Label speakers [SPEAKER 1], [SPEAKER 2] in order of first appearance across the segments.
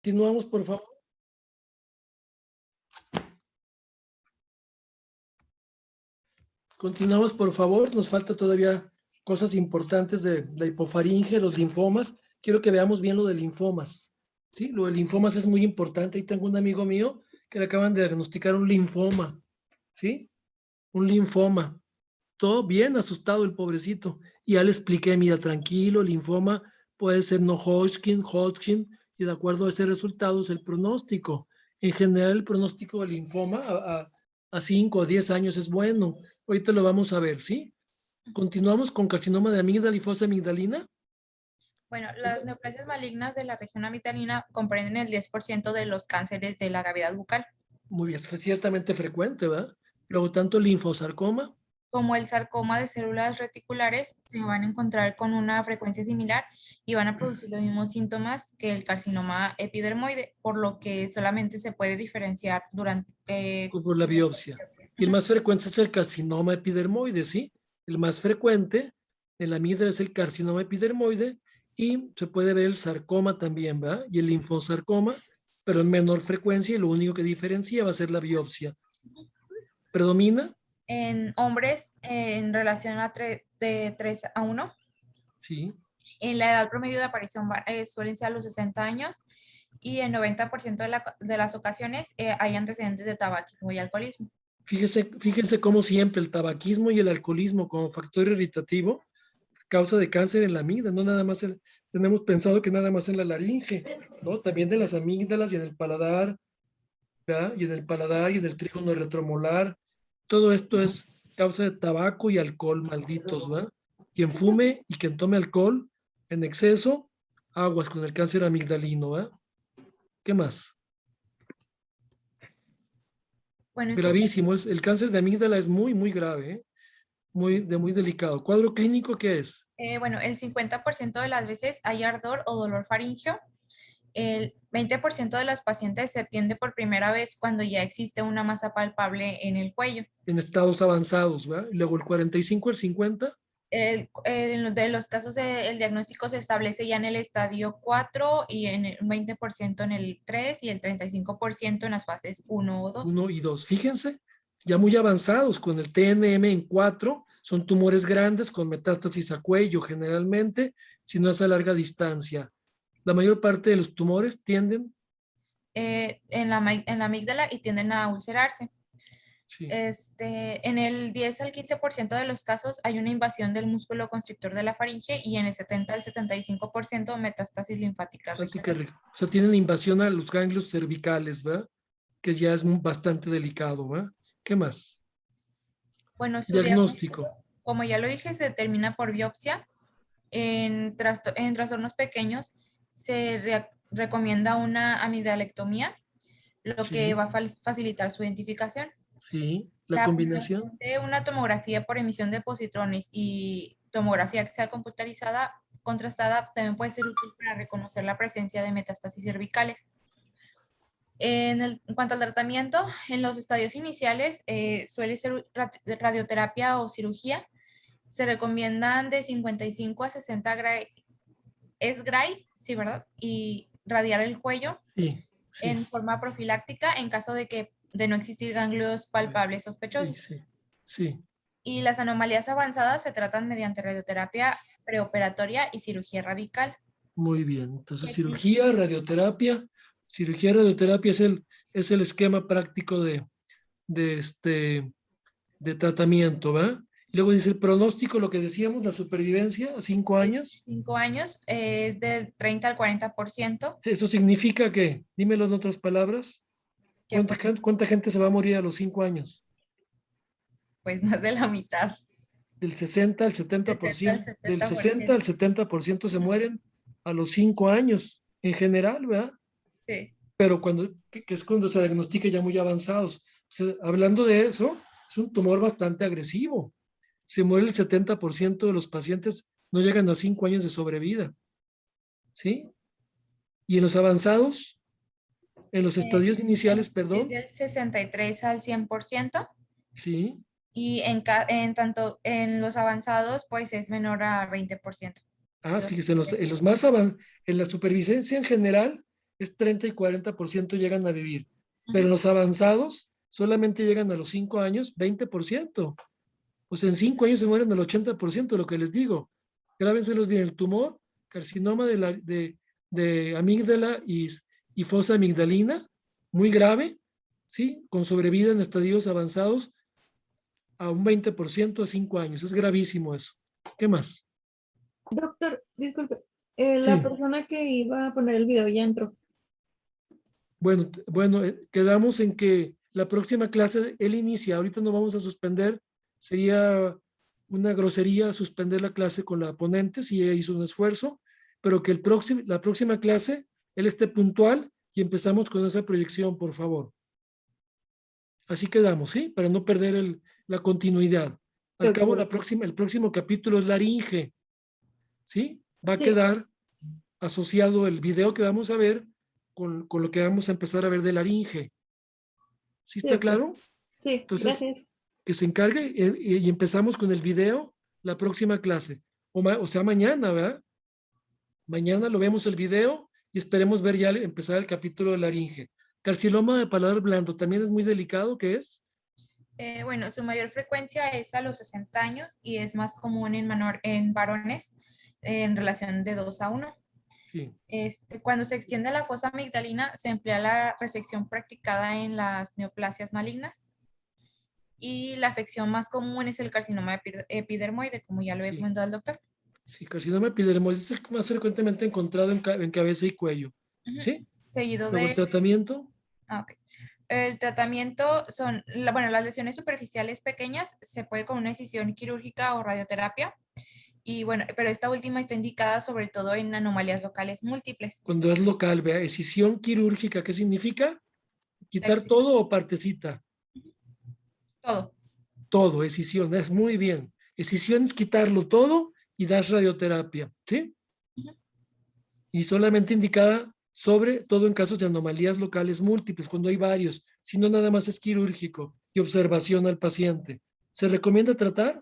[SPEAKER 1] Continuamos, por favor. Continuamos, por favor. Nos falta todavía cosas importantes de la hipofaringe, los linfomas. Quiero que veamos bien lo de linfomas. ¿Sí? Lo de linfomas es muy importante. Ahí tengo un amigo mío que le acaban de diagnosticar un linfoma. ¿Sí? Un linfoma. Todo bien asustado el pobrecito. Y ya le expliqué, mira, tranquilo, linfoma puede ser no Hodgkin, y de acuerdo a ese resultado es el pronóstico. En general, el pronóstico del linfoma a 5 o 10 años es bueno. Ahorita lo vamos a ver, ¿sí? Continuamos con carcinoma de amígdala y fosa amigdalina.
[SPEAKER 2] Bueno, las neoplasias malignas de la región amigdalina comprenden el 10% de los cánceres de la cavidad bucal.
[SPEAKER 1] Muy bien, es ciertamente frecuente, ¿verdad? Luego, tanto el linfosarcoma.
[SPEAKER 2] Como el sarcoma de células reticulares, se van a encontrar con una frecuencia similar y van a producir los mismos síntomas que el carcinoma epidermoide, por lo que solamente se puede diferenciar durante...
[SPEAKER 1] Por la biopsia. Y el más frecuente es el carcinoma epidermoide, ¿sí? El más frecuente en la amígdala es el carcinoma epidermoide y se puede ver el sarcoma también, ¿verdad? Y el linfosarcoma, pero en menor frecuencia y lo único que diferencia va a ser la biopsia. ¿Predomina?
[SPEAKER 2] En hombres en relación de 3 a 1.
[SPEAKER 1] Sí.
[SPEAKER 2] En la edad promedio de aparición suelen ser a los 60 años y en 90% de las ocasiones hay antecedentes de tabaquismo y alcoholismo.
[SPEAKER 1] Fíjense cómo siempre el tabaquismo y el alcoholismo como factor irritativo causa de cáncer en la amígdala, no nada más tenemos pensado que nada más en la laringe, ¿no? También de las amígdalas y en el paladar, ¿verdad? Y en el paladar y en el trígono retromolar. Todo esto es causa de tabaco y alcohol malditos, ¿verdad? Quien fume y quien tome alcohol en exceso, aguas con el cáncer amigdalino, ¿verdad? ¿Qué más?
[SPEAKER 2] Bueno,
[SPEAKER 1] Gravísimo, el cáncer de amígdala es muy, muy grave, ¿eh? Muy delicado. ¿Cuadro clínico qué es?
[SPEAKER 2] bueno, el 50% de las veces hay ardor o dolor faríngeo. El 20% de las pacientes se atiende por primera vez cuando ya existe una masa palpable en el cuello.
[SPEAKER 1] En estados avanzados, ¿verdad? Y luego el 45, el 50.
[SPEAKER 2] De los casos, el diagnóstico se establece ya en el estadio 4 y en el 20% en el 3 y el 35% en las fases 1 o 2.
[SPEAKER 1] 1 y 2. Fíjense, ya muy avanzados con el TNM en 4, son tumores grandes con metástasis a cuello generalmente, si no es a larga distancia. La mayor parte de los tumores tienden,
[SPEAKER 2] En la amígdala y tienden a ulcerarse.
[SPEAKER 1] sí,
[SPEAKER 2] En el 10 al 15% de los casos hay una invasión del músculo constrictor de la faringe y en el 70 al 75% metástasis linfáticas regionales.
[SPEAKER 1] o sea, tienen invasión a los ganglios cervicales, ¿verdad? Que ya es bastante delicado, ¿verdad? ¿Qué más?
[SPEAKER 2] Bueno, su
[SPEAKER 1] Diagnóstico.
[SPEAKER 2] diagnóstico, como ya lo dije, se determina por biopsia. En trastornos pequeños se recomienda una amidalectomía, lo que
[SPEAKER 1] Sí,
[SPEAKER 2] va a facilitar su identificación.
[SPEAKER 1] sí, la
[SPEAKER 2] La
[SPEAKER 1] combinación.
[SPEAKER 2] combinación de una tomografía por emisión de positrones y tomografía axial computarizada contrastada también puede ser útil para reconocer la presencia de metástasis cervicales. En cuanto al tratamiento, en los estadios iniciales suele ser radioterapia o cirugía. Se recomiendan de 55 a 60 es Gray, sí, ¿verdad? Y radiar el cuello
[SPEAKER 1] Sí, sí,
[SPEAKER 2] en forma profiláctica en caso de no existir ganglios palpables
[SPEAKER 1] sí,
[SPEAKER 2] sospechosos.
[SPEAKER 1] sí, sí.
[SPEAKER 2] Y las anomalías avanzadas se tratan mediante radioterapia preoperatoria y cirugía radical.
[SPEAKER 1] Muy bien. Entonces,
[SPEAKER 2] Y aquí,
[SPEAKER 1] cirugía, radioterapia es el esquema práctico de, este, de tratamiento, ¿va? Y luego dice el pronóstico, lo que decíamos, la supervivencia a 5 años.
[SPEAKER 2] 5 años es del 30 al 40%,
[SPEAKER 1] Eso significa que, dímelo en otras palabras,
[SPEAKER 2] que pues,
[SPEAKER 1] cuánta gente se va a morir a los 5 años?
[SPEAKER 2] pues más de la mitad,
[SPEAKER 1] Del 60 al
[SPEAKER 2] 60 al
[SPEAKER 1] 70%, del 60 al
[SPEAKER 2] 70%.
[SPEAKER 1] 70% se mueren a los 5 años en general, ¿verdad?
[SPEAKER 2] Sí.
[SPEAKER 1] Pero que es cuando se diagnostica ya muy avanzados. O sea, hablando de eso, es un tumor bastante agresivo. Se muere el 70% de los pacientes, no llegan a 5 años de sobrevida, ¿sí? Y en los avanzados, en los
[SPEAKER 2] Eh,
[SPEAKER 1] estadios iniciales,
[SPEAKER 2] es
[SPEAKER 1] perdón,
[SPEAKER 2] del 63 al 100%
[SPEAKER 1] sí.
[SPEAKER 2] y en tanto en los avanzados pues es menor a 20%.
[SPEAKER 1] Fíjese, en los más avanzados, en la supervivencia en general, es 30 y 40% llegan a vivir. Pero los avanzados solamente llegan a los 5 años, 20%. Pues en 5 años se mueren el 80%, lo que les digo. Grábenselos bien, el tumor, carcinoma de amígdala y fosa amigdalina, muy grave, ¿sí? Con sobrevida en estadios avanzados a un 20% a 5 años. Es gravísimo eso. ¿Qué más?
[SPEAKER 3] Doctor, disculpe,
[SPEAKER 1] Sí.
[SPEAKER 3] la persona que iba a poner el video ya entró.
[SPEAKER 1] Bueno, quedamos en que la próxima clase él inicia. Ahorita no vamos a suspender. Sería una grosería suspender la clase con la ponente si ella hizo un esfuerzo, pero que la próxima clase él esté puntual y empezamos con esa proyección, por favor. Así quedamos, ¿sí? Para no perder la continuidad. Al cabo, el próximo capítulo es laringe, ¿sí? Va a
[SPEAKER 3] Sí.
[SPEAKER 1] quedar asociado el video que vamos a ver con lo que vamos a empezar a ver de laringe. ¿Sí está claro?
[SPEAKER 3] Sí,
[SPEAKER 1] Entonces,
[SPEAKER 3] gracias.
[SPEAKER 1] que se encargue y empezamos con el video la próxima clase. O sea, mañana, ¿verdad? Mañana lo vemos el video y esperemos ver ya empezar el capítulo de laringe. Carcinoma de paladar blando, también es muy delicado, ¿qué es?
[SPEAKER 2] Bueno, su mayor frecuencia es a los 60 años y es más común en varones en relación de 2 a 1.
[SPEAKER 1] Sí.
[SPEAKER 2] Cuando se extiende la fosa amigdalina, se emplea la resección practicada en las neoplasias malignas. Y la afección más común es el carcinoma epidermoide, como ya lo había comentado el doctor.
[SPEAKER 1] Sí, carcinoma epidermoide es el más frecuentemente encontrado en cabeza y cuello. ¿Sí?
[SPEAKER 2] Seguido
[SPEAKER 1] Luego,
[SPEAKER 2] de...
[SPEAKER 1] el tratamiento.
[SPEAKER 2] Ok. El tratamiento son, bueno, las lesiones superficiales pequeñas se puede con una incisión quirúrgica o radioterapia. Y bueno, pero esta última está indicada sobre todo en anomalías locales múltiples.
[SPEAKER 1] Cuando es local, vea, escisión quirúrgica, ¿qué significa? ¿Quitar todo o partecita?
[SPEAKER 2] Todo.
[SPEAKER 1] Todo, escisión, es muy bien. Escisión es quitarlo todo y das radioterapia, ¿sí? Y solamente indicada sobre todo en casos de anomalías locales múltiples, cuando hay varios, si no nada más es quirúrgico y observación al paciente. ¿Se recomienda tratar?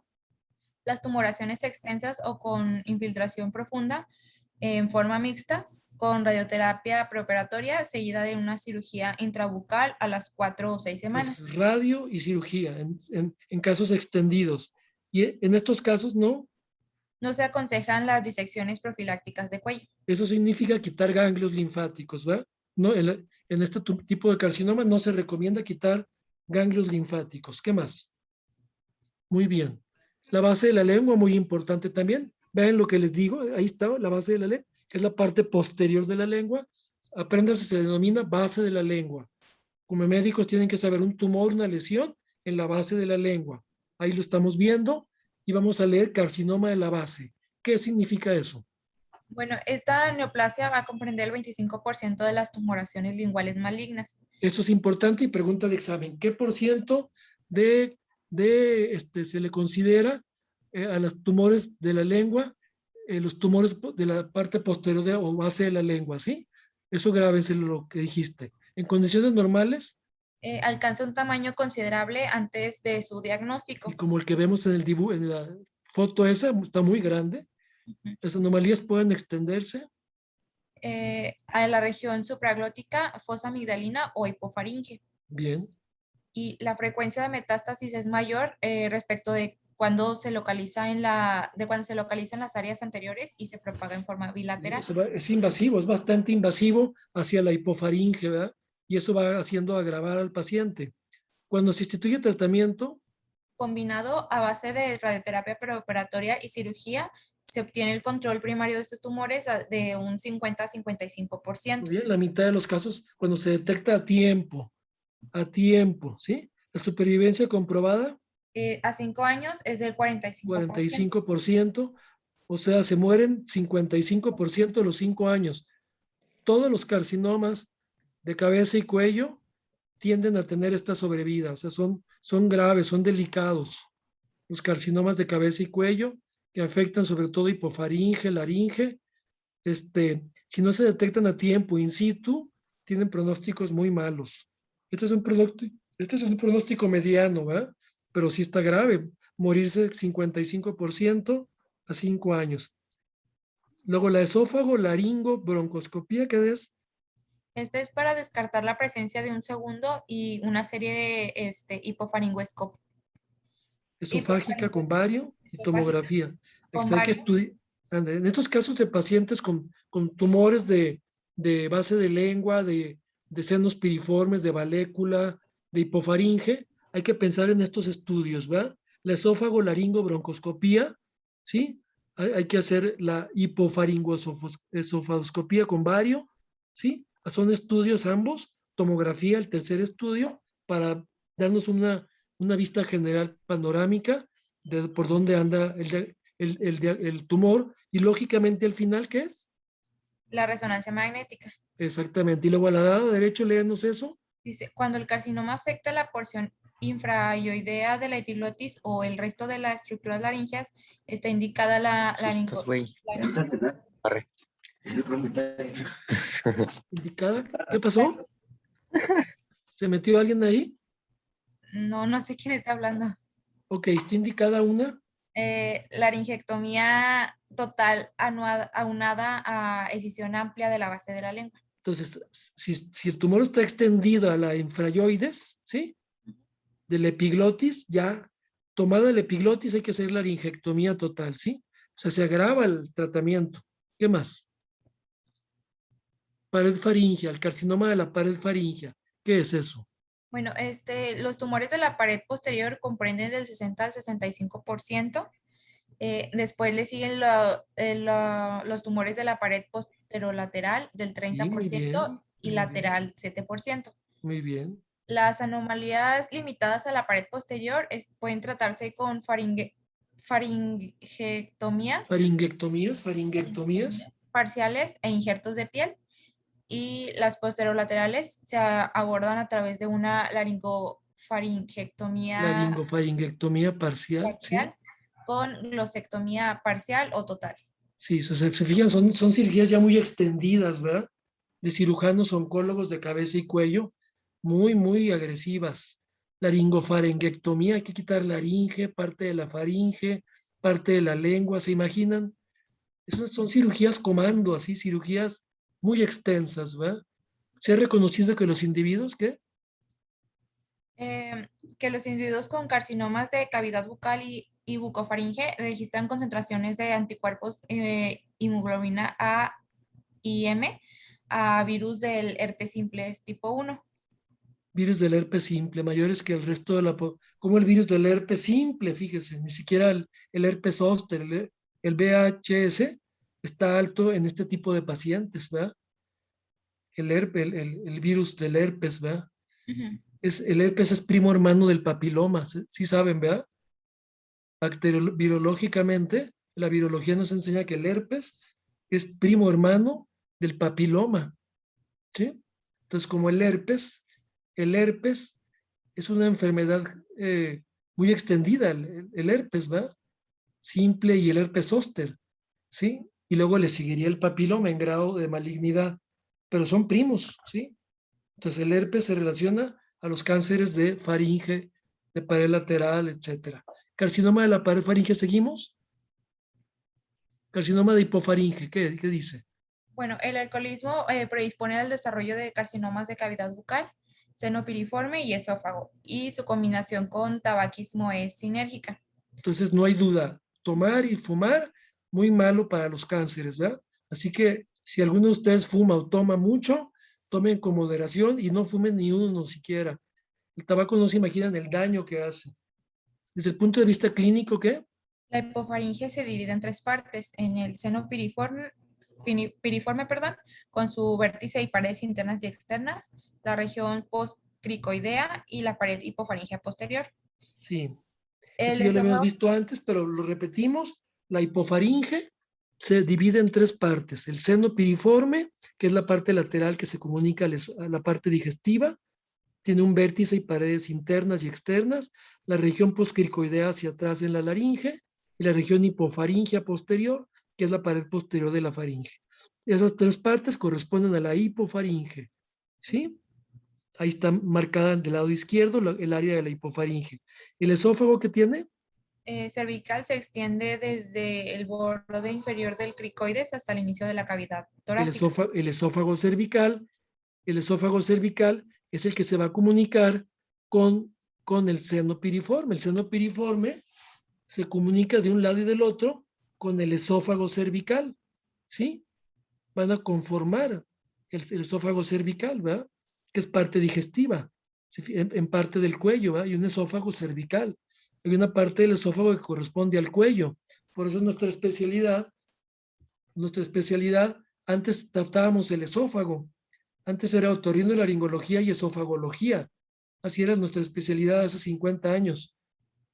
[SPEAKER 2] Las tumoraciones extensas o con infiltración profunda en forma mixta con radioterapia preoperatoria seguida de una cirugía intrabucal a las 4 o 6 semanas.
[SPEAKER 1] Entonces, radio y cirugía en casos extendidos. Y en estos casos no.
[SPEAKER 2] No se aconsejan las disecciones profilácticas de cuello.
[SPEAKER 1] Eso significa quitar ganglios linfáticos, ¿verdad? No, en este tipo de carcinoma no se recomienda quitar ganglios linfáticos. ¿Qué más? Muy bien. La base de la lengua, muy importante también. Vean lo que les digo, ahí está la base de la lengua, que es la parte posterior de la lengua. Apréndase, se denomina base de la lengua. Como médicos tienen que saber un tumor, una lesión en la base de la lengua. Ahí lo estamos viendo y vamos a leer carcinoma de la base. ¿Qué significa eso?
[SPEAKER 2] Bueno, esta neoplasia va a comprender el 25% de las tumoraciones linguales malignas.
[SPEAKER 1] Eso es importante y pregunta de examen. ¿Qué por ciento se le considera a los tumores de la lengua, los tumores de la parte posterior o base de la lengua, ¿sí? Eso grábense lo que dijiste. En condiciones normales.
[SPEAKER 2] Alcanza un tamaño considerable antes de su diagnóstico.
[SPEAKER 1] Y como el que vemos en el dibujo, en la foto esa, está muy grande. Las anomalías pueden extenderse.
[SPEAKER 2] A la región supraglótica, fosa amigdalina o hipofaringe.
[SPEAKER 1] Bien.
[SPEAKER 2] Y la frecuencia de metástasis es mayor respecto de cuando se localiza en las áreas anteriores y se propaga en forma bilateral.
[SPEAKER 1] Es invasivo, es bastante invasivo hacia la hipofaringe, ¿verdad? Y eso va haciendo agravar al paciente. Cuando se instituye tratamiento
[SPEAKER 2] combinado a base de radioterapia preoperatoria y cirugía, se obtiene el control primario de estos tumores de un 50 a 55%.
[SPEAKER 1] Muy bien, la mitad de los casos cuando se detecta a tiempo, ¿sí? La supervivencia comprobada.
[SPEAKER 2] A 5 años es del 45%.
[SPEAKER 1] 45%, o sea, se mueren 55% de los 5 años. Todos los carcinomas de cabeza y cuello tienden a tener esta sobrevida, o sea, son graves, son delicados. Los carcinomas de cabeza y cuello que afectan sobre todo hipofaringe, laringe, si no se detectan a tiempo in situ, tienen pronósticos muy malos. Este es un pronóstico mediano, ¿verdad? Pero sí está grave, morirse 55% a 5 años. Luego la esófago, laringo, broncoscopía, ¿qué es?
[SPEAKER 2] Este es para descartar la presencia de un segundo y una serie de hipofaringoescopio.
[SPEAKER 1] Esofágica con bario y
[SPEAKER 2] Esofágica
[SPEAKER 1] tomografía.
[SPEAKER 2] con
[SPEAKER 1] Hay que
[SPEAKER 2] bario.
[SPEAKER 1] estudiar. En estos casos de pacientes con tumores de base de lengua, de senos piriformes, de valécula, de hipofaringe, hay que pensar en estos estudios, ¿va? La esófago laringo broncoscopía, ¿sí? Hay que hacer la hipofaringoesofagoscopía con bario, ¿sí? Son estudios ambos, tomografía, el tercer estudio, para darnos una vista general panorámica de por dónde anda el tumor y lógicamente al final, ¿qué es?
[SPEAKER 2] La resonancia magnética.
[SPEAKER 1] Exactamente. Y luego a la lado derecho, léanos eso.
[SPEAKER 2] Dice, cuando el carcinoma afecta la porción infrahioidea de la epiglotis o el resto de las estructuras laringeas, está indicada la
[SPEAKER 4] Asustas, güey. Arre.
[SPEAKER 1] Indicada. ¿Qué pasó? ¿Se metió alguien ahí?
[SPEAKER 2] No sé quién está hablando.
[SPEAKER 1] Ok, está indicada una.
[SPEAKER 2] Laringectomía total aunada a escisión amplia de la base de la lengua.
[SPEAKER 1] Entonces, si el tumor está extendido a la infrayoides, ¿sí? De la epiglotis, ya tomada la epiglotis hay que hacer la laringectomía total, ¿sí? O sea, se agrava el tratamiento. ¿Qué más? Pared faríngea, el carcinoma de la pared faríngea. ¿Qué es eso?
[SPEAKER 2] Bueno, los tumores de la pared posterior comprenden del 60 al 65%. Después le siguen los tumores de la pared posterolateral del
[SPEAKER 1] Sí, muy
[SPEAKER 2] 30%
[SPEAKER 1] bien,
[SPEAKER 2] y
[SPEAKER 1] muy bien,
[SPEAKER 2] lateral 7%.
[SPEAKER 1] muy bien.
[SPEAKER 2] Las anomalías limitadas a la pared posterior pueden tratarse con faringectomías
[SPEAKER 1] Faringectomías.
[SPEAKER 2] parciales e injertos de piel, y las posterolaterales se abordan a través de una laringofaringectomía
[SPEAKER 1] Laringofaringectomía parcial, ¿sí?
[SPEAKER 2] parcial con glosectomía parcial o total.
[SPEAKER 1] Sí, se fijan, son cirugías ya muy extendidas, ¿verdad? De cirujanos oncólogos de cabeza y cuello, muy agresivas. Laringofaringectomía, hay que quitar laringe, parte de la faringe, parte de la lengua, ¿se imaginan? Son cirugías comando, así, cirugías muy extensas, ¿verdad? Se ha reconocido que los individuos, ¿qué?
[SPEAKER 2] Que los individuos con carcinomas de cavidad bucal y bucofaringe registran concentraciones de anticuerpos hemoglobina A y M a virus del herpes simplex tipo 1.
[SPEAKER 1] Virus del herpes simple, mayores que el resto de como el virus del herpes simple, fíjese, ni siquiera el herpes zóster, el VHS está alto en este tipo de pacientes, ¿verdad? El virus del herpes, ¿verdad?
[SPEAKER 2] Ujú.
[SPEAKER 1] El herpes es primo hermano del papiloma, sí saben, ¿verdad? Virológicamente, la virología nos enseña que el herpes es primo hermano del papiloma, ¿sí? Entonces, como el herpes es una enfermedad muy extendida, el herpes, ¿va? Simple y el herpes zóster, ¿sí? Y luego le seguiría el papiloma en grado de malignidad, pero son primos, ¿sí? Entonces el herpes se relaciona a los cánceres de faringe, de pared lateral, etcétera. Carcinoma de la pared faringe, ¿seguimos? Carcinoma de hipofaringe, ¿qué dice?
[SPEAKER 2] Bueno, el alcoholismo predispone al desarrollo de carcinomas de cavidad bucal, seno piriforme y esófago, y su combinación con tabaquismo es sinérgica.
[SPEAKER 1] Entonces no hay duda, tomar y fumar, muy malo para los cánceres, ¿verdad? Así que si alguno de ustedes fuma o toma mucho, tomen con moderación y no fumen ni uno siquiera. El tabaco no se imaginan el daño que hace. Desde el punto de vista clínico, ¿qué?
[SPEAKER 2] La hipofaringe se divide en tres partes: en el seno piriforme, perdón, con su vértice y paredes internas y externas, la región postcricoidea y la pared hipofaringea posterior.
[SPEAKER 1] Sí,
[SPEAKER 2] El
[SPEAKER 1] eso ya lo habíamos
[SPEAKER 2] esófago,
[SPEAKER 1] visto antes, pero lo repetimos. La hipofaringe se divide en tres partes. El seno piriforme, que es la parte lateral que se comunica a la parte digestiva, tiene un vértice y paredes internas y externas, la región postcricoidea hacia atrás en la laringe y la región hipofaringea posterior, que es la pared posterior de la faringe. Esas tres partes corresponden a la hipofaringe, ¿sí? Ahí está marcada del lado izquierdo el área de la hipofaringe. ¿El esófago que tiene?
[SPEAKER 2] cervical se extiende desde el borde inferior del cricoides hasta el inicio de la cavidad torácica.
[SPEAKER 1] El esófago cervical el esófago cervical es el que se va a comunicar con el seno piriforme. El seno piriforme se comunica de un lado y del otro con el esófago cervical, ¿sí? Van a conformar el esófago cervical, ¿verdad? Que es parte digestiva, en parte del cuello, ¿verdad? Hay un esófago cervical. Hay una parte del esófago que corresponde al cuello. Por eso nuestra especialidad, antes tratábamos el esófago. Antes era otorrinolaringología y esofagología. Así era nuestra especialidad hace 50 años.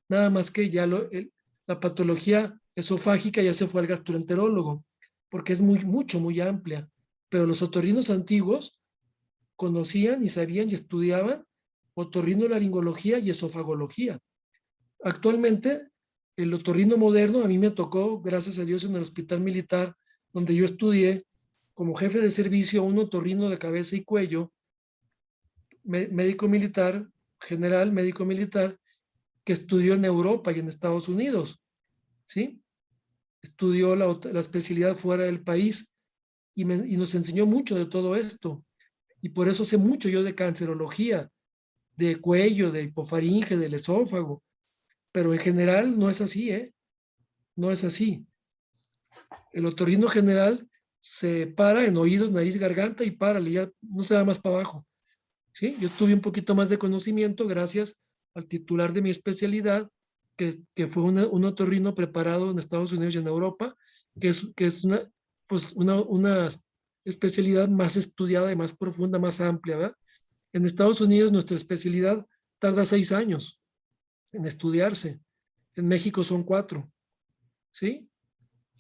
[SPEAKER 1] Nada más que ya la patología esofágica ya se fue al gastroenterólogo, porque es muy amplia. Pero los otorrinos antiguos conocían y sabían y estudiaban otorrinolaringología y esofagología. Actualmente, el otorrino moderno a mí me tocó, gracias a Dios, en el hospital militar, donde yo estudié como jefe de servicio, un otorrino de cabeza y cuello, médico militar, general, médico militar, que estudió en Europa y en Estados Unidos, ¿sí? Estudió la especialidad fuera del país y nos enseñó mucho de todo esto. Y por eso sé mucho yo de cancerología, de cuello, de hipofaringe, del esófago. Pero en general no es así, ¿eh? No es así. El otorrino general se para en oídos, nariz, garganta y párale, ya no se va más para abajo. ¿Sí? Yo tuve un poquito más de conocimiento gracias al titular de mi especialidad, que fue un otorrino preparado en Estados Unidos y en Europa, que es una especialidad más estudiada y más profunda, más amplia, ¿verdad? En Estados Unidos nuestra especialidad tarda 6 años en estudiarse. En México son 4, ¿sí?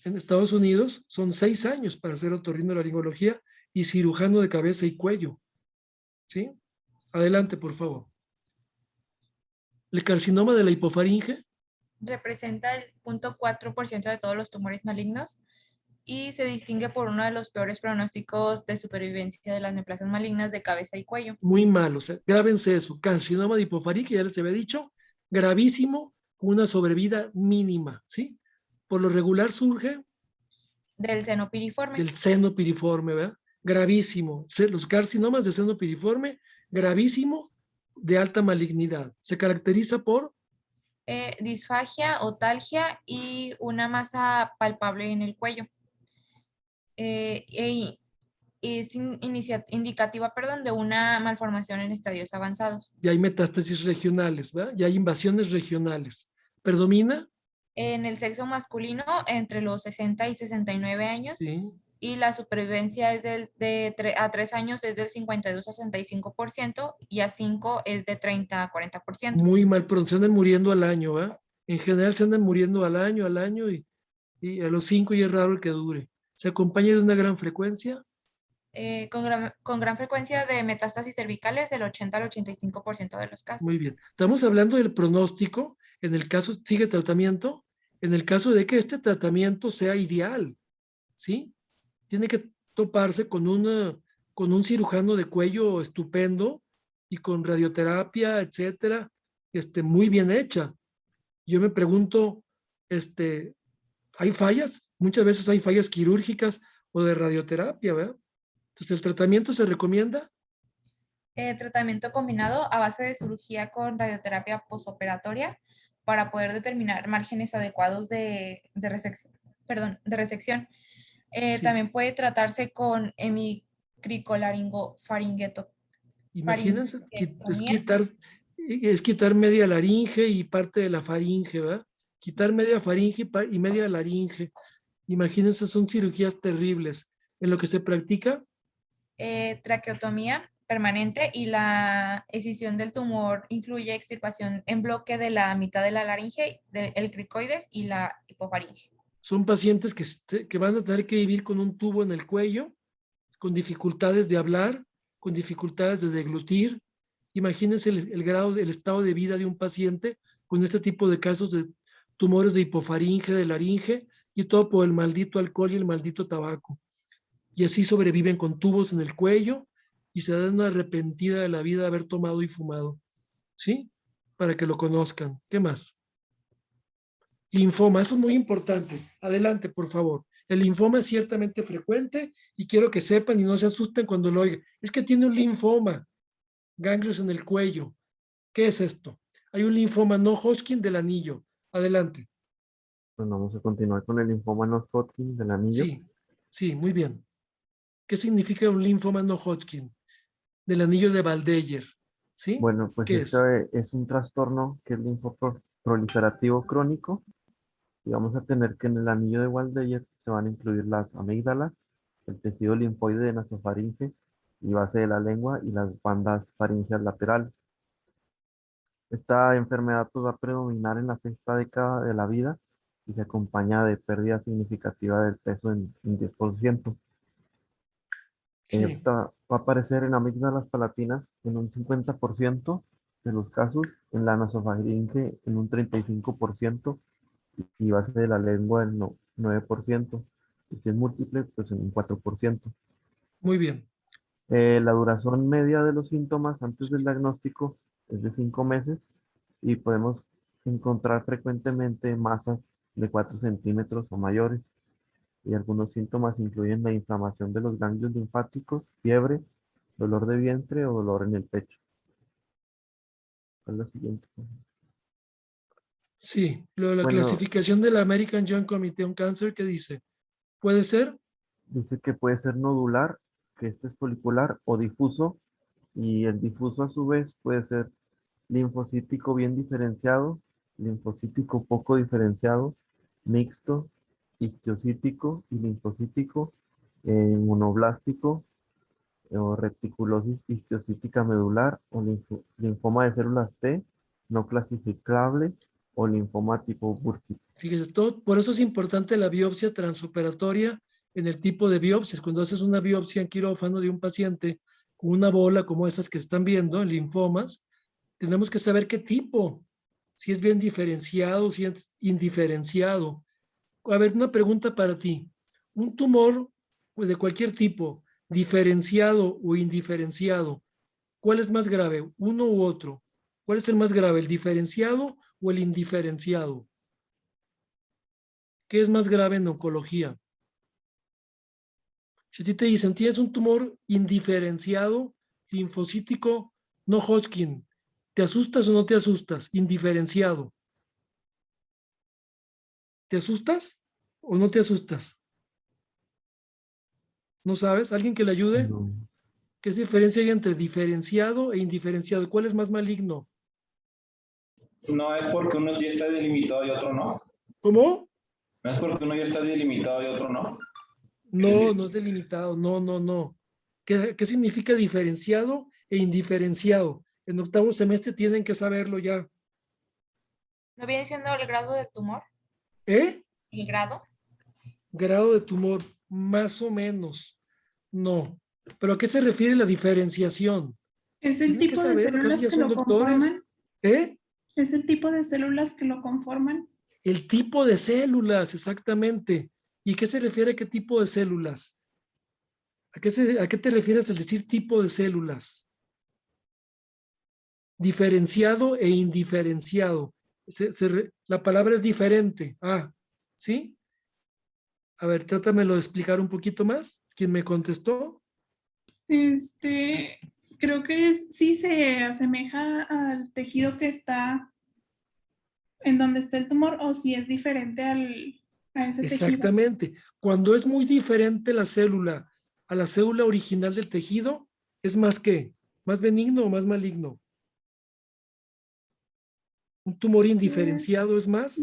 [SPEAKER 1] En Estados Unidos son 6 años para hacer otorrinolaringología y cirujano de cabeza y cuello, ¿sí? Adelante, por favor. El carcinoma de la hipofaringe
[SPEAKER 2] Representa el 0.4% de todos los tumores malignos y se distingue por uno de los peores pronósticos de supervivencia de las neoplasias malignas de cabeza y cuello.
[SPEAKER 1] muy malo, o sea, grábense eso, carcinoma de hipofaringe, ya les había dicho, gravísimo, con una sobrevida mínima, ¿sí? Por lo regular surge
[SPEAKER 2] Del seno piriforme.
[SPEAKER 1] del seno piriforme, ¿verdad? Gravísimo. Los carcinomas de seno piriforme, gravísimo, de alta malignidad. Se caracteriza por
[SPEAKER 2] Disfagia, otalgia y una masa palpable en el cuello. Es indicativa, perdón, de una malformación en estadios avanzados.
[SPEAKER 1] ya hay metástasis regionales, ¿verdad? Ya hay invasiones regionales. Predomina,
[SPEAKER 2] En el sexo masculino, entre los 60 y 69 años,
[SPEAKER 1] sí,
[SPEAKER 2] y la supervivencia es a 3 años es del 52 a 65% y a 5 es de 30 a 40%.
[SPEAKER 1] muy mal, pero se andan muriendo al año, ¿verdad? En general se andan muriendo al año, y a los 5 ya es raro el que dure. Se acompaña de una gran frecuencia.
[SPEAKER 2] Con gran frecuencia de metástasis cervicales del 80 al 85% de los
[SPEAKER 1] Muy
[SPEAKER 2] casos.
[SPEAKER 1] bien. Estamos hablando del pronóstico, en el caso, sigue tratamiento, en el caso de que este tratamiento sea ideal, ¿sí? Tiene que toparse con un cirujano de cuello estupendo y con radioterapia, etcétera, muy bien hecha. Yo me pregunto, ¿hay fallas? Muchas veces hay fallas quirúrgicas o de radioterapia, ¿verdad? Entonces, el tratamiento se recomienda.
[SPEAKER 2] Tratamiento combinado a base de cirugía con radioterapia posoperatoria para poder determinar márgenes adecuados de resección.
[SPEAKER 1] Sí.
[SPEAKER 2] También puede tratarse con hemicricolaringofaringeto.
[SPEAKER 1] Imagínense, es quitar media laringe y parte de la faringe, ¿verdad? Quitar media faringe y media laringe. Imagínense, son cirugías terribles. En lo que se practica,
[SPEAKER 2] Traqueotomía permanente y la escisión del tumor incluye extirpación en bloque de la mitad de la laringe, del cricoides y la hipofaringe.
[SPEAKER 1] son pacientes que van a tener que vivir con un tubo en el cuello, con dificultades de hablar, con dificultades de deglutir. Imagínense el grado, el estado de vida de un paciente con este tipo de casos de tumores de hipofaringe, de laringe, y todo por el maldito alcohol y el maldito tabaco. Y así sobreviven con tubos en el cuello y se dan una arrepentida de la vida de haber tomado y fumado. ¿Sí? Para que lo conozcan. ¿Qué más? Linfoma, eso es muy importante. Adelante, por favor. El linfoma es ciertamente frecuente y quiero que sepan y no se asusten cuando lo oigan. Es que tiene un linfoma, ganglios en el cuello. ¿Qué es esto? Hay un linfoma no Hodgkin del anillo. Adelante.
[SPEAKER 5] Bueno, vamos a continuar con el linfoma no Hodgkin del anillo.
[SPEAKER 1] Sí, sí, muy bien. ¿Qué significa un linfoma no Hodgkin? Del anillo de Waldeyer. ¿Sí?
[SPEAKER 5] Bueno, pues
[SPEAKER 1] ¿Qué es?
[SPEAKER 5] este es un trastorno que es linfoproliferativo crónico y vamos a tener que en el anillo de Waldeyer se van a incluir las amígdalas, el tejido linfoide de nasofaringe y base de la lengua y las bandas faringeas laterales. Esta enfermedad pues, va a predominar en la sexta década de la vida y se acompaña de pérdida significativa del peso en 10%.
[SPEAKER 1] Sí,
[SPEAKER 5] Esta va a aparecer en amígdalas palatinas en un 50% de los casos, en la nasofaringe en un 35% y base de la lengua en 9%, y si es múltiple, pues en un 4%.
[SPEAKER 1] muy bien.
[SPEAKER 5] La duración media de los síntomas antes del diagnóstico es de 5 meses y podemos encontrar frecuentemente masas de 4 centímetros o mayores. Y algunos síntomas incluyen la inflamación de los ganglios linfáticos, fiebre, dolor de vientre o dolor en el pecho. ¿Cuál es la siguiente?
[SPEAKER 1] Sí, lo de la
[SPEAKER 5] Bueno,
[SPEAKER 1] clasificación de la American Joint Committee on Cancer, ¿qué dice? ¿Puede ser?
[SPEAKER 5] dice que puede ser nodular, que este es folicular o difuso, y el difuso a su vez puede ser linfocítico bien diferenciado, linfocítico poco diferenciado, mixto, histiocítico y linfocítico, monoblástico o reticulosis histiocítica medular o linfoma de células T no clasificable o linfoma tipo Burkitt.
[SPEAKER 1] Fíjese, por eso es importante la biopsia transoperatoria en el tipo de biopsias. Cuando haces una biopsia en quirófano de un paciente con una bola como esas que están viendo, en linfomas, tenemos que saber qué tipo, si es bien diferenciado, si es indiferenciado. A ver, una pregunta para ti. Un tumor pues, de cualquier tipo, diferenciado o indiferenciado, ¿cuál es más grave? ¿Uno u otro? ¿Cuál es el más grave, el diferenciado o el indiferenciado? ¿Qué es más grave en oncología? Si a ti te dicen, tienes un tumor indiferenciado, linfocítico, no Hodgkin, ¿te asustas o no te asustas? Indiferenciado. ¿Te asustas o no te asustas? ¿No sabes? ¿Alguien que le ayude?
[SPEAKER 5] No,
[SPEAKER 1] ¿Qué diferencia hay entre diferenciado e indiferenciado? ¿Cuál es más maligno?
[SPEAKER 6] No es porque uno ya está delimitado y otro no.
[SPEAKER 1] ¿Cómo?
[SPEAKER 6] No es porque uno ya está delimitado y otro no.
[SPEAKER 1] No, no es delimitado. No, no, no. ¿Qué significa diferenciado e indiferenciado? En octavo semestre tienen que saberlo ya.
[SPEAKER 2] ¿No viene siendo el grado del tumor?
[SPEAKER 1] ¿Eh?
[SPEAKER 2] ¿El grado?
[SPEAKER 1] Grado de tumor, más o menos. No. ¿Pero a qué se refiere la diferenciación?
[SPEAKER 3] Es el
[SPEAKER 1] Tienen que
[SPEAKER 3] tipo de
[SPEAKER 1] saberlo, casi
[SPEAKER 3] células
[SPEAKER 1] ya
[SPEAKER 3] que
[SPEAKER 1] son
[SPEAKER 3] lo
[SPEAKER 1] doctores.
[SPEAKER 3] conforman.
[SPEAKER 1] ¿Eh?
[SPEAKER 3] Es el tipo de células que lo conforman.
[SPEAKER 1] El tipo de células, exactamente. ¿Y qué se refiere a qué tipo de células? ¿A qué te refieres al decir tipo de células? Diferenciado e indiferenciado. La palabra es diferente. Ah, ¿sí? A ver, trátamelo de explicar un poquito más. ¿Quién me contestó?
[SPEAKER 3] Creo que sí se asemeja al tejido que está en donde está el tumor o si es diferente a ese tejido.
[SPEAKER 1] Exactamente. Cuando es muy diferente la célula a la célula original del tejido, ¿es más qué? ¿Más benigno o más maligno? ¿Un tumor indiferenciado es más?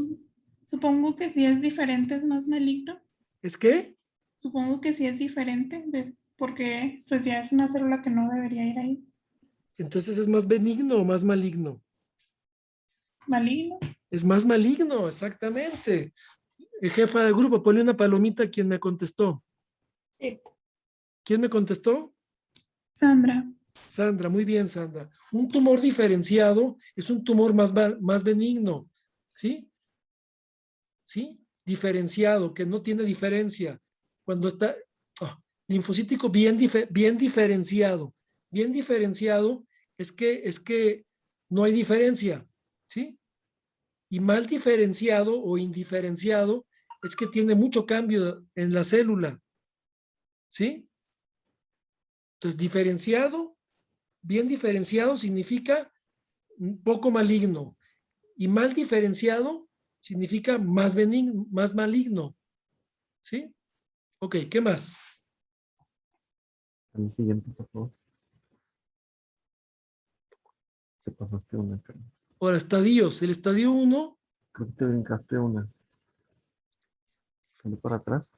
[SPEAKER 3] Supongo que si es diferente es más maligno.
[SPEAKER 1] ¿Es qué?
[SPEAKER 3] Supongo que sí es diferente porque pues ya es una célula que no debería ir ahí.
[SPEAKER 1] Entonces es más benigno o más maligno.
[SPEAKER 3] Maligno.
[SPEAKER 1] Es más maligno, exactamente. Jefa del grupo, ponle una palomita a quien me contestó.
[SPEAKER 3] Sí.
[SPEAKER 1] ¿Quién me contestó?
[SPEAKER 3] Sandra.
[SPEAKER 1] Sandra, muy bien, Sandra. Un tumor diferenciado es un tumor más benigno, ¿sí? ¿Sí? Diferenciado, que no tiene diferencia. Cuando está linfocítico bien diferenciado. Bien diferenciado es que no hay diferencia, ¿sí? Y mal diferenciado o indiferenciado es que tiene mucho cambio en la célula, ¿sí? Entonces, diferenciado, bien diferenciado significa un poco maligno, y mal diferenciado significa más benigno, más maligno, ¿sí? Ok, ¿qué más?
[SPEAKER 5] El siguiente, por favor. Te pasaste una, Carlos.
[SPEAKER 1] Ahora, estadios. El estadio 1,
[SPEAKER 5] Creo que te brincaste una. Sale para atrás.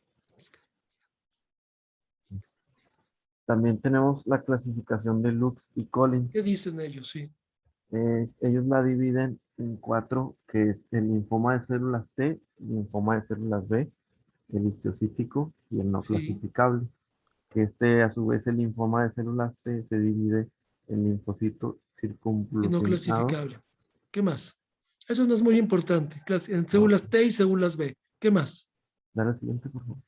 [SPEAKER 5] También tenemos la clasificación de Lux y Collins.
[SPEAKER 1] ¿qué dicen ellos? Sí.
[SPEAKER 5] Ellos la dividen en 4, que es el linfoma de células T, el linfoma de células B, el histiocytíco y el no
[SPEAKER 1] Sí,
[SPEAKER 5] clasificable. Que a su vez, el linfoma de células T se divide en linfocito
[SPEAKER 1] y no
[SPEAKER 5] circunvolucionado.
[SPEAKER 1] clasificable. ¿Qué más? Eso no es muy importante. En
[SPEAKER 5] Ah,
[SPEAKER 1] células T y células B. ¿Qué más?
[SPEAKER 5] dale al siguiente, por favor.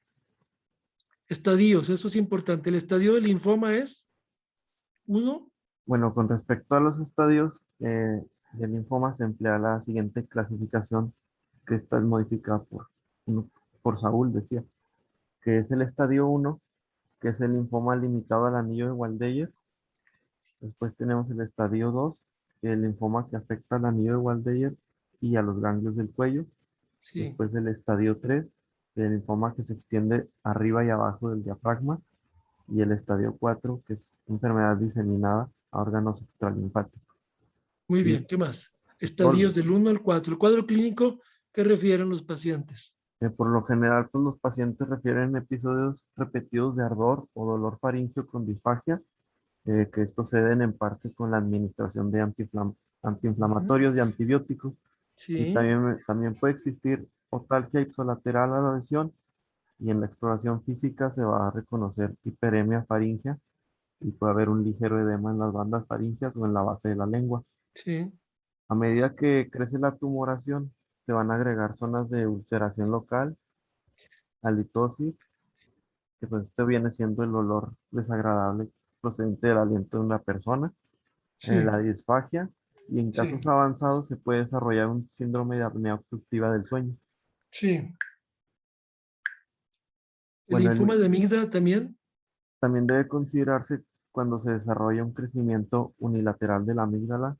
[SPEAKER 1] Estadios, eso es importante. El estadio del linfoma es 1.
[SPEAKER 5] Bueno, con respecto a los estadios del linfoma, se emplea la siguiente clasificación, que está modificada por Saúl, decía, que es el estadio 1, que es el linfoma limitado al anillo de Waldeyer. Después tenemos el estadio 2, el linfoma que afecta al anillo de Waldeyer y a los ganglios del cuello.
[SPEAKER 1] Sí,
[SPEAKER 5] Después el estadio 3, el linfoma que se extiende arriba y abajo del diafragma. Y el estadio 4, que es enfermedad diseminada a órganos extralinfáticos.
[SPEAKER 1] muy
[SPEAKER 5] Y
[SPEAKER 1] bien. ¿Qué más?
[SPEAKER 5] por,
[SPEAKER 1] Estadios del 1 al 4. El cuadro clínico, ¿qué refieren los pacientes?
[SPEAKER 5] por lo general, pues, los pacientes refieren episodios repetidos de ardor o dolor faríngeo con disfagia, que estos se den en parte con la administración de
[SPEAKER 1] Ujú.
[SPEAKER 5] antiinflamatorios y antibióticos. Y
[SPEAKER 1] Sí,
[SPEAKER 5] también puede existir otalgia ipsilateral a la lesión, y en la exploración física se va a reconocer hiperemia faríngea y puede haber un ligero edema en las bandas faríngeas o en la base de la lengua.
[SPEAKER 1] sí,
[SPEAKER 5] A medida que crece la tumoración, se van a agregar zonas de ulceración local, halitosis, que pues esto viene siendo el olor desagradable procedente del aliento de una persona,
[SPEAKER 1] sí,
[SPEAKER 5] la disfagia, y en
[SPEAKER 1] sí,
[SPEAKER 5] casos avanzados se puede desarrollar un síndrome de apnea obstructiva del sueño.
[SPEAKER 1] sí. El
[SPEAKER 5] Bueno,
[SPEAKER 1] linfoma de amígdala también.
[SPEAKER 5] también debe considerarse cuando se desarrolla un crecimiento unilateral de la amígdala,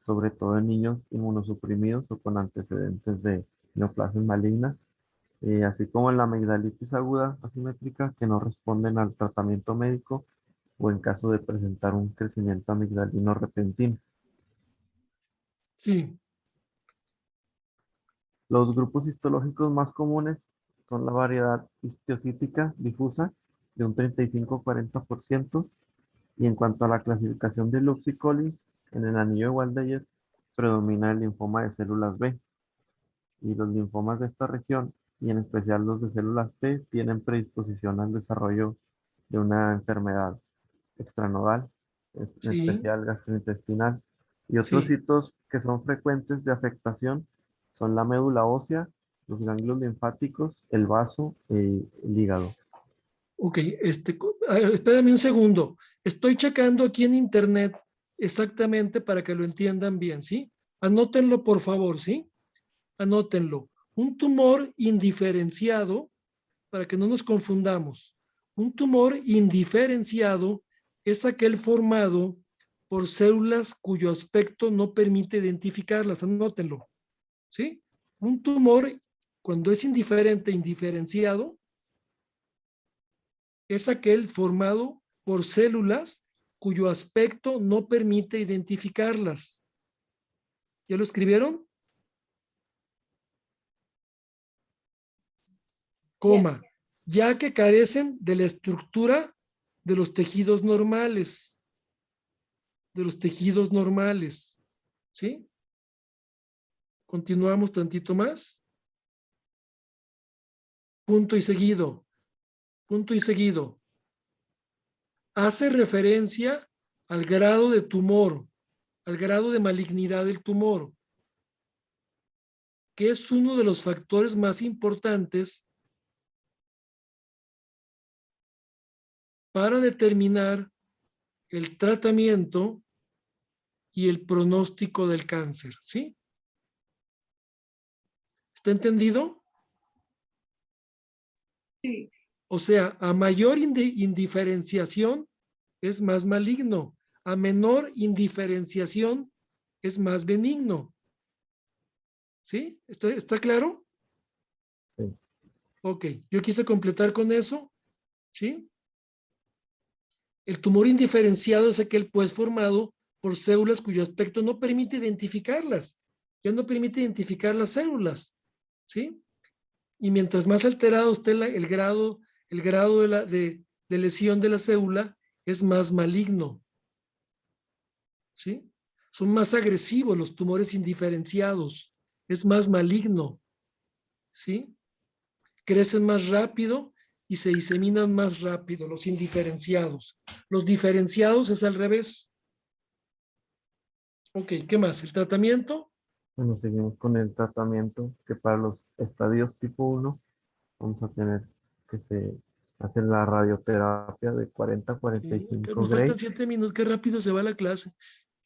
[SPEAKER 5] sobre todo en niños inmunosuprimidos o con antecedentes de neoplasias malignas, así como en la amigdalitis aguda asimétrica que no responden al tratamiento médico o en caso de presentar un crecimiento amigdalino repentino.
[SPEAKER 1] Sí,
[SPEAKER 5] Los grupos histológicos más comunes son la variedad histiocítica difusa de un 35-40%, y en cuanto a la clasificación de Lux y Collins, en el anillo de Waldeyer predomina el linfoma de células B, y los linfomas de esta región, y en especial los de células T, tienen predisposición al desarrollo de una enfermedad extranodal, en
[SPEAKER 1] sí,
[SPEAKER 5] especial gastrointestinal. Y otros
[SPEAKER 1] sí.
[SPEAKER 5] hitos que son frecuentes de afectación son la médula ósea, los ganglios linfáticos, el vaso y el hígado.
[SPEAKER 1] Ok, espérame un segundo. Estoy checando aquí en internet exactamente para que lo entiendan bien, ¿sí? Anótenlo, por favor, ¿sí? Anótenlo. Un tumor indiferenciado, para que no nos confundamos. Un tumor indiferenciado es aquel formado por células cuyo aspecto no permite identificarlas. Anótenlo, ¿sí? Un tumor, cuando es indiferenciado, es aquel formado por células cuyo aspecto no permite identificarlas. ¿Ya lo escribieron?
[SPEAKER 2] Bien.
[SPEAKER 1] Coma, ya que carecen de la estructura de los tejidos normales, ¿sí? Continuamos tantito más. Punto y seguido, punto y seguido. Hace referencia al grado de tumor, al grado de malignidad del tumor, que es uno de los factores más importantes para determinar el tratamiento y el pronóstico del cáncer, ¿sí? ¿Está entendido?
[SPEAKER 3] Sí.
[SPEAKER 1] O sea, a mayor indiferenciación es más maligno. A menor indiferenciación es más benigno. ¿Sí? ¿Está claro?
[SPEAKER 5] Sí.
[SPEAKER 1] Ok, yo quise completar con eso. ¿Sí? El tumor indiferenciado es aquel pues formado por células cuyo aspecto no permite identificarlas. Ya no permite identificar las células. ¿Sí? Y mientras más alterado esté el grado de lesión de la célula, es más maligno. ¿Sí? Son más agresivos los tumores indiferenciados. Es más maligno. ¿Sí? Crecen más rápido y se diseminan más rápido los indiferenciados. Los diferenciados es al revés. Ok, ¿qué más? ¿El tratamiento?
[SPEAKER 5] Bueno, seguimos con el tratamiento, que para los estadios tipo 1 vamos a tener que se hace la radioterapia de 40 a
[SPEAKER 1] Sí, que
[SPEAKER 5] 45
[SPEAKER 1] nos faltan
[SPEAKER 5] Gray.
[SPEAKER 1] 7 minutos. Qué rápido se va la clase.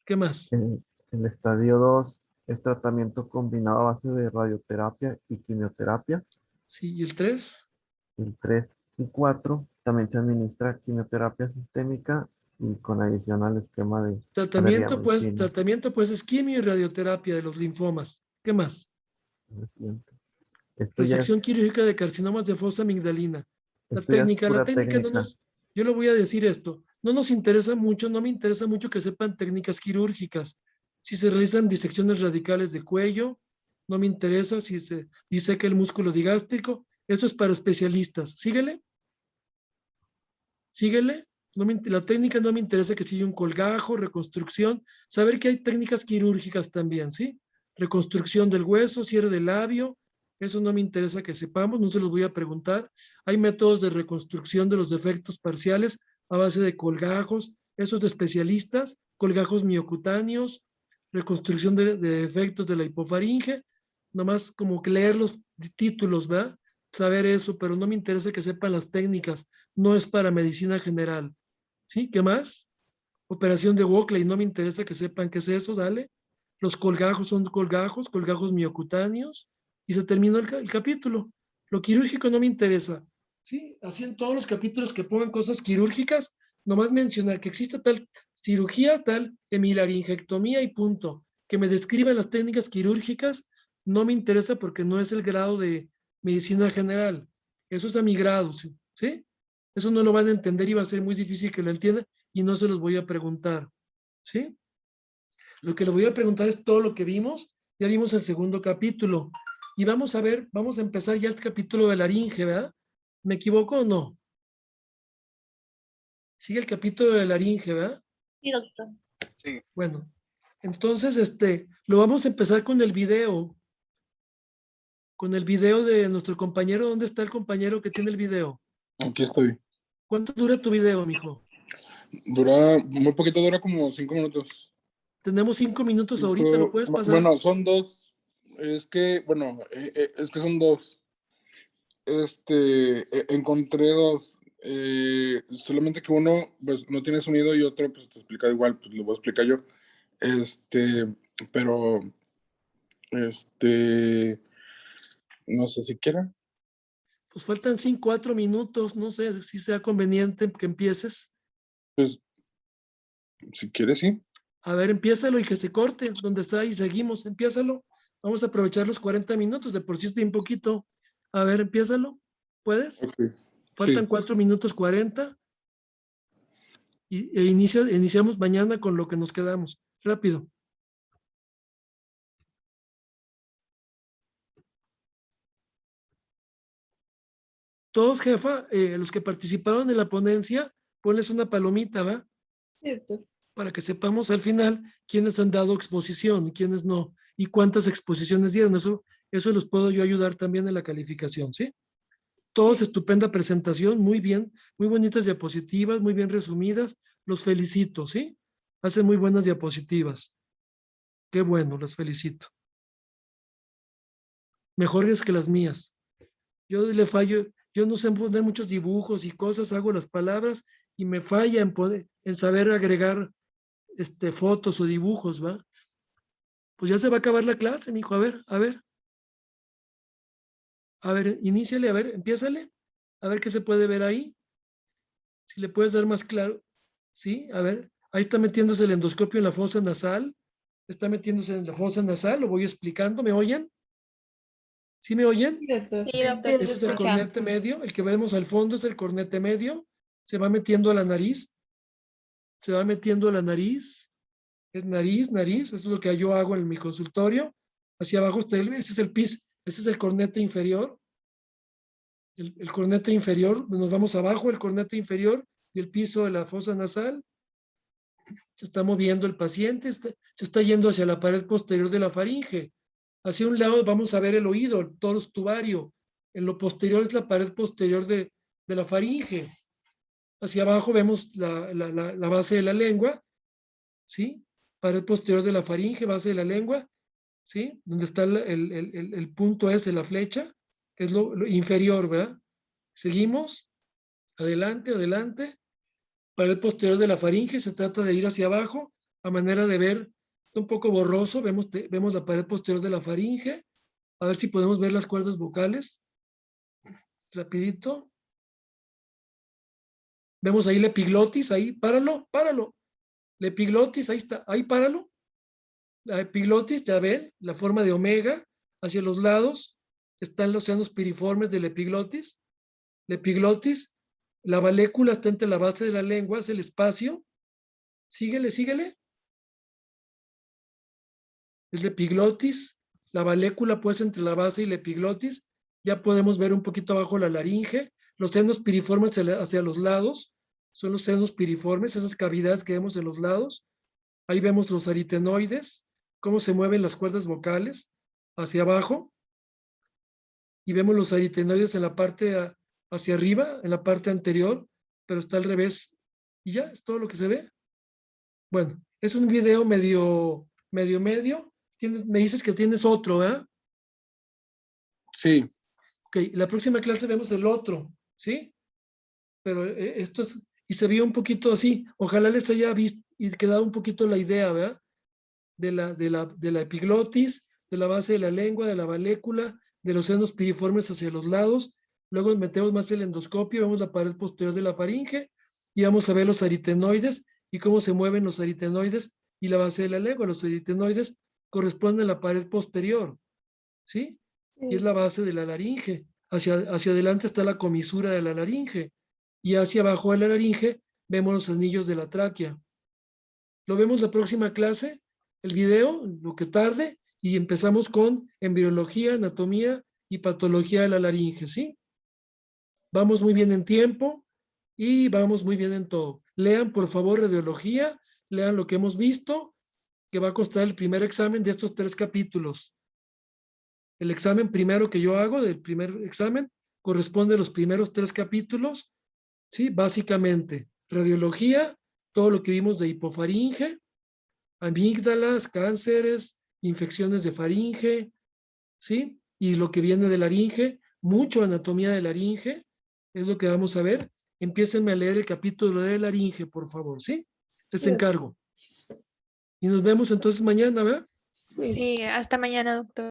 [SPEAKER 1] ¿Qué más?
[SPEAKER 5] El estadio 2 es tratamiento combinado a base de radioterapia y quimioterapia.
[SPEAKER 1] Sí, ¿y el 3?
[SPEAKER 5] El 3 y 4 también se administra quimioterapia sistémica y con adición al esquema de radiabilitina.
[SPEAKER 1] Tratamiento, pues, es quimio y radioterapia de los linfomas. ¿Qué más?
[SPEAKER 5] Lo siguiente. Esto ya
[SPEAKER 1] Resección
[SPEAKER 5] es,
[SPEAKER 1] quirúrgica de carcinomas de fosa amigdalina.
[SPEAKER 5] esto ya es
[SPEAKER 1] La
[SPEAKER 5] pura
[SPEAKER 1] técnica
[SPEAKER 5] técnica.
[SPEAKER 1] yo le voy a decir esto, no nos interesa mucho, no me interesa mucho que sepan técnicas quirúrgicas. Si se realizan disecciones radicales de cuello, no me interesa si se diseca el músculo digástrico, eso es para especialistas. Síguele, síguele. La técnica no me interesa que siga un colgajo, reconstrucción, saber que hay técnicas quirúrgicas también, ¿sí? Reconstrucción del hueso, cierre del labio, eso no me interesa que sepamos, no se los voy a preguntar. Hay métodos de reconstrucción de los defectos parciales a base de colgajos, esos de especialistas, colgajos miocutáneos, reconstrucción de defectos de la hipofaringe, nomás como que leer los títulos, ¿verdad? Saber eso, pero no me interesa que sepan las técnicas, no es para medicina general. ¿Sí? ¿Qué más? Operación de Walkley, no me interesa que sepan qué es eso, dale. Los colgajos son colgajos miocutáneos, y se terminó el capítulo. Lo quirúrgico no me interesa. ¿Sí? Así en todos los capítulos que pongan cosas quirúrgicas, nomás mencionar que existe tal cirugía, tal hemilaringectomía y punto. Que me describan las técnicas quirúrgicas, no me interesa porque no es el grado de medicina general. Eso es a mi grado, ¿sí? Eso no lo van a entender y va a ser muy difícil que lo entiendan y no se los voy a preguntar, ¿sí? Lo que le voy a preguntar es todo lo que vimos. Ya vimos el segundo capítulo. Y vamos a ver, vamos a empezar ya el capítulo de laringe, ¿verdad? ¿Me equivoco o no? Sigue el capítulo de laringe, ¿verdad?
[SPEAKER 2] Sí, doctor.
[SPEAKER 7] Sí,
[SPEAKER 1] Bueno, entonces, lo vamos a empezar con el video. Con el video de nuestro compañero. ¿Dónde está el compañero que tiene el video?
[SPEAKER 7] aquí estoy.
[SPEAKER 1] ¿Cuánto dura tu video, mijo?
[SPEAKER 7] Dura, muy poquito, dura como 5 minutos.
[SPEAKER 1] Tenemos 5 minutos ahorita, ¿lo puedes pasar?
[SPEAKER 7] Bueno, son dos. Es que, bueno, es que son dos. Encontré dos. Solamente que uno, pues, no tiene sonido y otro, pues, te explica igual, pues, lo voy a explicar yo. Pero, no sé si quiera.
[SPEAKER 1] Pues faltan 4 minutos, no sé si sea conveniente que empieces.
[SPEAKER 7] Pues, si quieres, sí.
[SPEAKER 1] A ver, empiézalo y que se corte, donde está y seguimos, empiézalo. Vamos a aprovechar los 40 minutos, de por sí es bien poquito. A ver, empiézalo, ¿puedes?
[SPEAKER 7] Ok,
[SPEAKER 1] Faltan
[SPEAKER 7] sí.
[SPEAKER 1] 4 minutos 40 iniciamos mañana con lo que nos quedamos. Rápido. Todos, jefa, los que participaron en la ponencia, ponles una palomita, ¿va?
[SPEAKER 2] Sí, doctor.
[SPEAKER 1] Para que sepamos al final quiénes han dado exposición y quiénes no, y cuántas exposiciones dieron. Eso los puedo yo ayudar también en la calificación, ¿sí? Todos, estupenda presentación, muy bien, muy bonitas diapositivas, muy bien resumidas. Los felicito, ¿sí? Hacen muy buenas diapositivas. Qué bueno, los felicito. Mejores que las mías. Yo le fallo, yo no sé poner muchos dibujos y cosas, hago las palabras y me falla en saber agregar fotos o dibujos, ¿va? Pues ya se va a acabar la clase, mijo. A ver, iníciale, a ver, empiézale. A ver qué se puede ver ahí. Si le puedes dar más claro. Sí, a ver. Ahí está metiéndose el endoscopio en la fosa nasal. Está metiéndose en la fosa nasal. Lo voy explicando. ¿Me oyen? ¿Sí me oyen?
[SPEAKER 2] Sí, doctor,
[SPEAKER 1] Ese es el cornete medio. El que vemos al fondo es el cornete medio. Se va metiendo a la nariz. Se va metiendo a la nariz. Es nariz, nariz. Eso es lo que yo hago en mi consultorio. Hacia abajo está ese es el pis. Ese es el cornete inferior. El cornete inferior. Nos vamos abajo, el cornete inferior y el piso de la fosa nasal. Se está moviendo el paciente. Se está yendo hacia la pared posterior de la faringe. Hacia un lado vamos a ver el oído, el torus tubario. En lo posterior es la pared posterior de la faringe. Hacia abajo vemos la base de la lengua, ¿sí? Pared posterior de la faringe, base de la lengua, ¿sí? Donde está el punto S, la flecha, que es lo inferior, ¿verdad? Seguimos, adelante, adelante. Pared posterior de la faringe, se trata de ir hacia abajo, a manera de ver, está un poco borroso, vemos la pared posterior de la faringe, a ver si podemos ver las cuerdas vocales. Rapidito. Vemos ahí la epiglotis, ahí, páralo, páralo. La epiglotis, ahí está, ahí páralo. La epiglotis, ya ven, la forma de omega, hacia los lados, están los senos piriformes de la epiglotis. La epiglotis, la valécula está entre la base de la lengua, es el espacio. Síguele, síguele. Es la epiglotis, la valécula pues entre la base y la epiglotis. Ya podemos ver un poquito abajo la laringe, los senos piriformes hacia los lados, son los senos piriformes, esas cavidades que vemos en los lados. Ahí vemos los aritenoides, cómo se mueven las cuerdas vocales hacia abajo. Y vemos los aritenoides en la parte hacia arriba, en la parte anterior, pero está al revés. Y ya, es todo lo que se ve. Bueno, es un video medio. Me dices que tienes otro, ¿eh?
[SPEAKER 7] Sí.
[SPEAKER 1] Ok, la próxima clase vemos el otro, ¿sí? Pero esto es, y se vio un poquito así. Ojalá les haya visto y quedado un poquito la idea, ¿verdad? De la epiglotis, de la base de la lengua, de la valécula, de los senos piriformes hacia los lados. Luego metemos más el endoscopio, vemos la pared posterior de la faringe y vamos a ver los aritenoides y cómo se mueven los aritenoides y la base de la lengua. Los aritenoides corresponden a la pared posterior, ¿sí? Y es la base de la laringe. Hacia adelante está la comisura de la laringe y hacia abajo de la laringe vemos los anillos de la tráquea. Lo vemos la próxima clase, el video, lo que tarde, y empezamos con embriología, anatomía y patología de la laringe, ¿sí? Vamos muy bien en tiempo y vamos muy bien en todo. Lean, por favor, radiología, lean lo que hemos visto, que va a costar el primer examen de estos 3 capítulos. El examen primero que yo hago, del primer examen, corresponde a los primeros 3 capítulos, ¿sí? Básicamente, radiología, todo lo que vimos de hipofaringe, amígdalas, cánceres, infecciones de faringe, ¿sí? Y lo que viene de laringe, mucho anatomía de laringe, es lo que vamos a ver. Empiécenme a leer el capítulo de laringe, por favor, ¿sí? Les encargo. Y nos vemos entonces mañana, ¿verdad?
[SPEAKER 8] Sí, hasta mañana, doctor.